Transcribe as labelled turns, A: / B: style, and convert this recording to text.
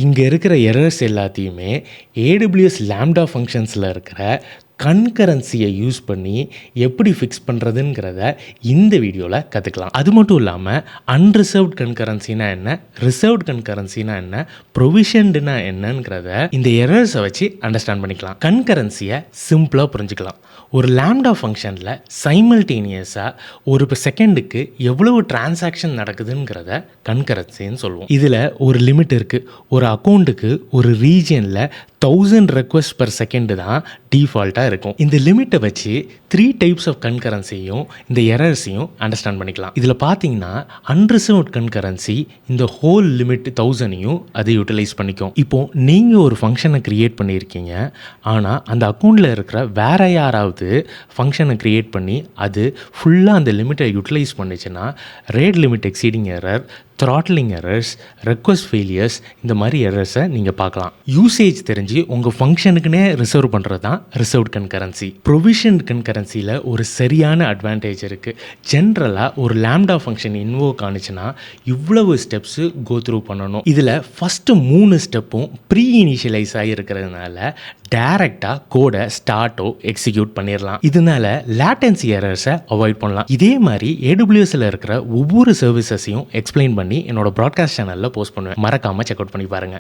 A: இங்க இருக்கிற எரர்ஸ் எல்லாத்தையுமே ஏடபிள்யூஎஸ் லாம்டா ஃபங்க்ஷன்ஸில் இருக்கிற கன்கரன்சியை யூஸ் பண்ணி எப்படி ஃபிக்ஸ் பண்ணுறதுங்கிறத இந்த வீடியோவில் கற்றுக்கலாம். அது மட்டும் இல்லாமல் அன்ரிசர்வ்ட் கன்கரன்சினா என்ன, ரிசர்வ்ட் கன்கரன்சினா என்ன, ப்ரொவிஷன்டுனா என்னங்கிறத இந்த எரர்ஸை வச்சு அண்டர்ஸ்டாண்ட் பண்ணிக்கலாம். கன்கரன்சியை சிம்பிளாக புரிஞ்சுக்கலாம். ஒரு லாம்டா ஃபங்க்ஷனில் சைமல்டேனியஸாக ஒரு செகண்டுக்கு எவ்வளவு டிரான்சாக்ஷன் நடக்குதுங்கிறத கன்கரன்சின்னு சொல்லுவோம். இதில் ஒரு லிமிட் இருக்குது. ஒரு அக்கௌண்ட்டுக்கு ஒரு ரீஜியனில் 1000 ரெக்வஸ்ட் பர் செகண்டு தான் டிஃபால்ட்டாக இருக்கும். இந்த லிமிட்டை வச்சு 3 டைப்ஸ் ஆஃப் கன்கரன்சியும் இந்த எரர்ஸையும் அண்டர்ஸ்டாண்ட் பண்ணிக்கலாம். இதில் பார்த்தீங்கன்னா அன்ரிசர்வ்ட் கன்கரன்சி இந்த ஹோல் லிமிட் 1000ஐயும் அதை யூட்டிலைஸ் பண்ணிக்கும். இப்போது நீங்கள் ஒரு ஃபங்க்ஷனை க்ரியேட் பண்ணியிருக்கீங்க, ஆனால் அந்த அக்கௌண்ட்டில் இருக்கிற வேறு யாராவது ஃபங்க்ஷனை க்ரியேட் பண்ணி அது ஃபுல்லாக அந்த லிமிட்டை யூட்டிலைஸ் பண்ணிச்சுன்னா rate limit exceeding error, throttling errors, request failures, இந்த மாதிரி எரர்ஸை நீங்கள் பார்க்கலாம். யூசேஜ் தெரிஞ்சு உங்கள் ஃபங்க்ஷனுக்குனே ரிசர்வ் பண்ணுறது தான் ரிசர்வ்ட் கன்கரன்சி. ப்ரொவிஷன் கன்கரன்சியில் ஒரு சரியான அட்வான்டேஜ் இருக்குது. ஜென்ரலாக ஒரு லாம்டா ஃபங்க்ஷன் இன்வோக் ஆனிச்சுன்னா இவ்வளவு ஸ்டெப்ஸு கோ த்ரூ பண்ணணும். இதில் ஃபஸ்ட்டு 3 ஸ்டெப்பும் ப்ரீ இனிஷியலைஸ் ஆகிருக்கிறதுனால டைரெக்டாக கோடை ஸ்டார்ட்டோ எக்ஸிக்யூட் பண்ணிடலாம். இதனால லேட்டன்சி எரர்ஸை அவாய்ட் பண்ணலாம். இதே மாதிரி ஏடபிள்யூஎஸ்ல இருக்கிற ஒவ்வொரு சர்வீசஸையும் எக்ஸ்பிளைன் பண்ணி என்னோட ப்ராட்காஸ்ட் சேனலில் போஸ்ட் பண்ணுவேன். மறக்காமல் செக் அவுட் பண்ணி பாருங்கள்.